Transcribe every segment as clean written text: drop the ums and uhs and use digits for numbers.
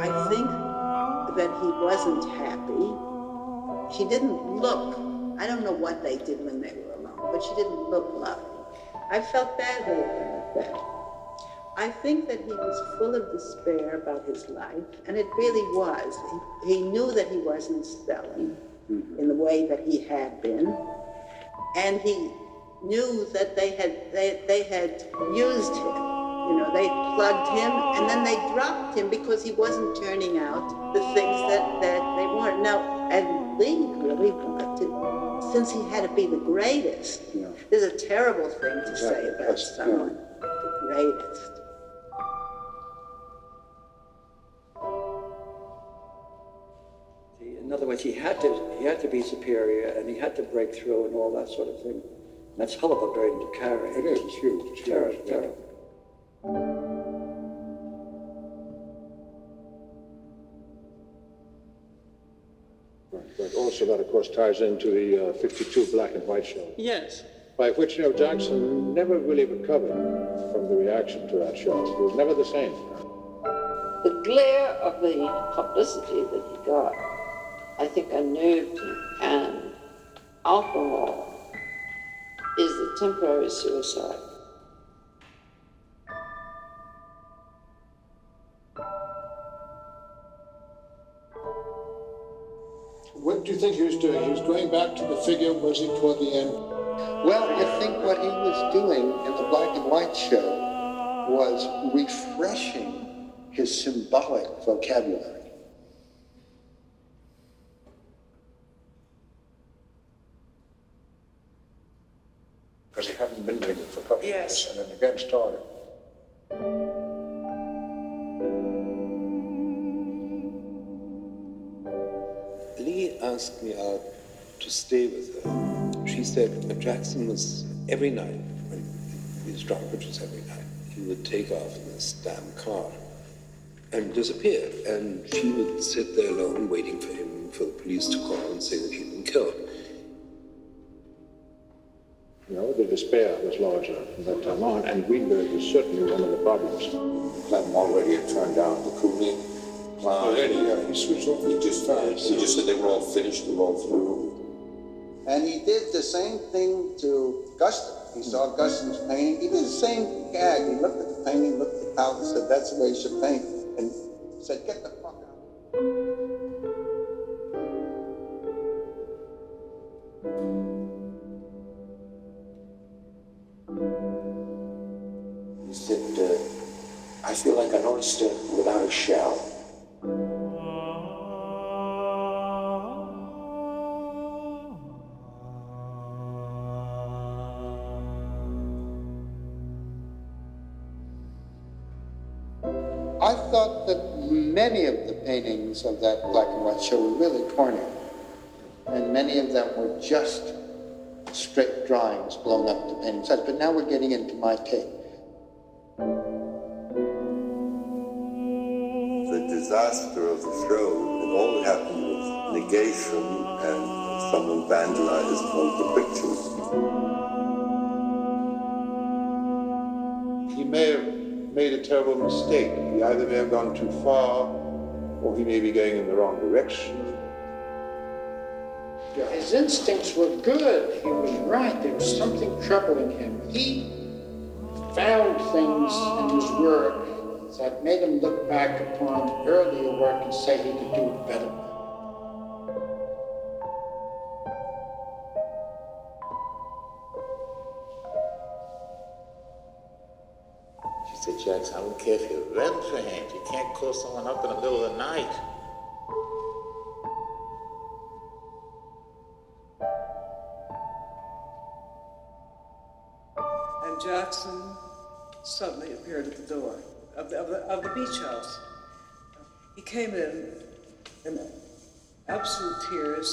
I think that he wasn't happy. She didn't look, I don't know what they did when they were alone, but she didn't look lovely. I felt badly about that. I think that he was full of despair about his life, and it really was. He knew that he wasn't spelling in the way that he had been, and he knew that they had used him. You know, they plugged him, and then they dropped him because he wasn't turning out the things that they wanted. Now, and Lee really wanted, since he had to be the greatest, there's a terrible thing to say about someone, the greatest. In other words, he had to be superior, and he had to break through and all that sort of thing. That's a hell of a burden to carry. It is, it's huge. It's terrible, terrible. But also that, of course, ties into the 52 black and white show. Yes. By which, Jackson never really recovered from the reaction to that show. It was never the same. The glare of the publicity that he got, I think, unnerved him, and alcohol is the temporary suicide. What do you think he was doing? He was going back to the figure, was he, toward the end? Well, I think what he was doing in the black and white show was refreshing his symbolic vocabulary. Because he hadn't been doing it for a couple of years, and then again started. Lee asked me out to stay with her. She said Jackson was every night, when he was drunk, which was every night, he would take off in this damn car and disappear. And she would sit there alone waiting for him, for the police to call and say that he'd been killed. The despair was larger from that time on, and Greenberg was certainly one of the problems. Clem already had turned down the Cooney plan. Already, yeah, he switched off. He just said they were all finished, they were all through. And he did the same thing to Dustin. He saw Dustin's painting. He did the same gag. He looked at the painting, looked at the palette, and said, "That's the way you should paint," and said, "Get the fuck out." He said, "I feel like an oyster without a shell." I thought that many of the paintings of that black and white show were really corny. And many of them were just straight drawings blown up to painting size. But now we're getting into my take. The disaster of the show and all that happened was negation and someone vandalized one of the pictures. He may have made a terrible mistake. He either may have gone too far, or he may be going in the wrong direction. His instincts were good. He was right. There was something troubling him. He found things in his work that made him look back upon earlier work and say he could do it better. She said, Jackson, I don't care if you're red for hand. You can't call someone up in the middle of the night. And Jackson suddenly appeared at the door of the beach house. He came in absolute tears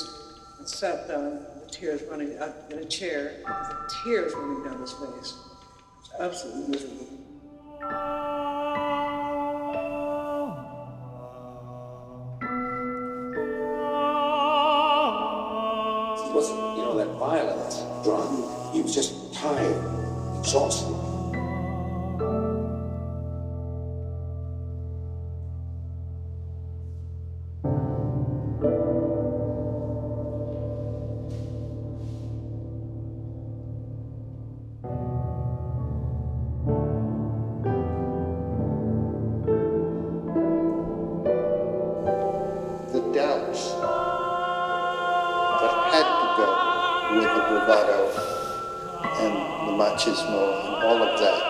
and sat down, the tears running out in a chair, with the tears running down his face. It was absolutely miserable. He wasn't, that violent drunk. He was just tired, exhausted. The doubts that had to go with the bravado and the machismo and all of that.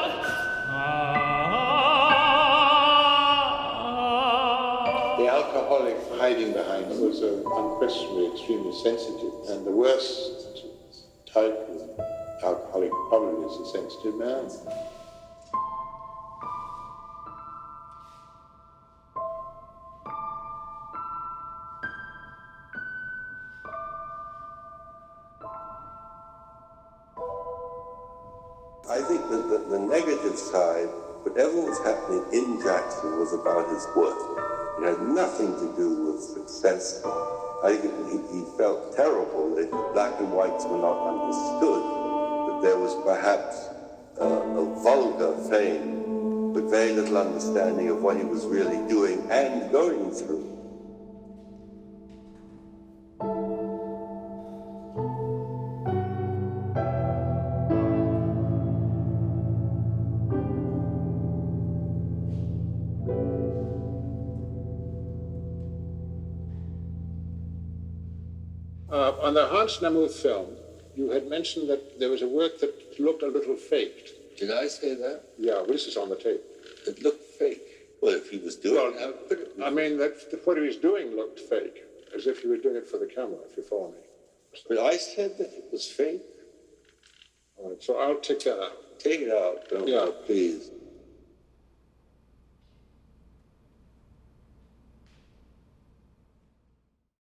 The alcoholic hiding behind was unquestionably extremely sensitive, and the worst type of alcoholic probably is a sensitive man. I think that the negative side, whatever was happening in Jackson was about his work. It had nothing to do with success. I think he felt terrible that black and whites were not understood, that there was perhaps a vulgar fame, but very little understanding of what he was really doing and going through. On the Hans Namuth film, you had mentioned that there was a work that looked a little faked. Did I say that? Yeah, well, this is on the tape. It looked fake. Well, if he was doing I mean, what he was doing looked fake, as if he were doing it for the camera, if you follow me. But I said that it was fake. All right, so I'll take that out. Take it out, don't Yeah. please.